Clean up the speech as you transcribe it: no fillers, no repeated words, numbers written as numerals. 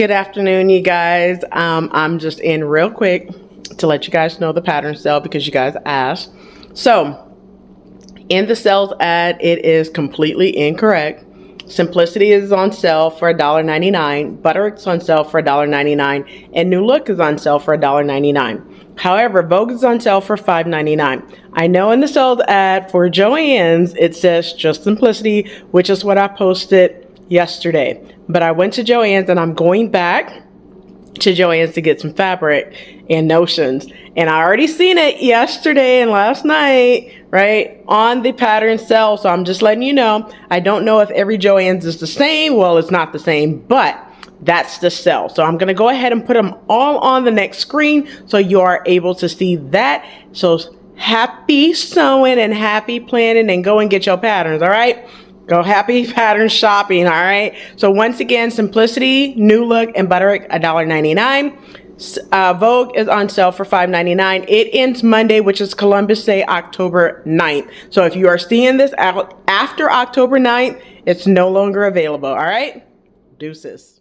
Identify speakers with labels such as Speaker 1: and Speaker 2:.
Speaker 1: Good afternoon, you guys. I'm just in real quick to let you guys know the pattern sale because you guys asked. So in the sales ad, it is completely incorrect. Simplicity is on sale for $1.99. Butterick's on sale for $1.99. And New Look is on sale for $1.99. However, Vogue is on sale for $5.99. I know in the sales ad for Joann's, it says just Simplicity, which is what I posted yesterday. But I went to Joann's and I'm going back to Joann's to get some fabric and notions. And I already seen it yesterday and last night, right, on the pattern sale. So I'm just letting you know. I don't know if every Joann's is the same. Well, it's not the same, but that's the sale. So I'm going to go ahead and put them all on the next screen so you are able to see that. So happy sewing and happy planning, and go and get your patterns, all right? Go happy pattern shopping, all right? So once again, Simplicity, New Look, and Butterick, $1.99. Vogue is on sale for $5.99. It ends Monday, which is Columbus Day, October 9th. So if you are seeing this out after October 9th, it's no longer available, all right? Deuces.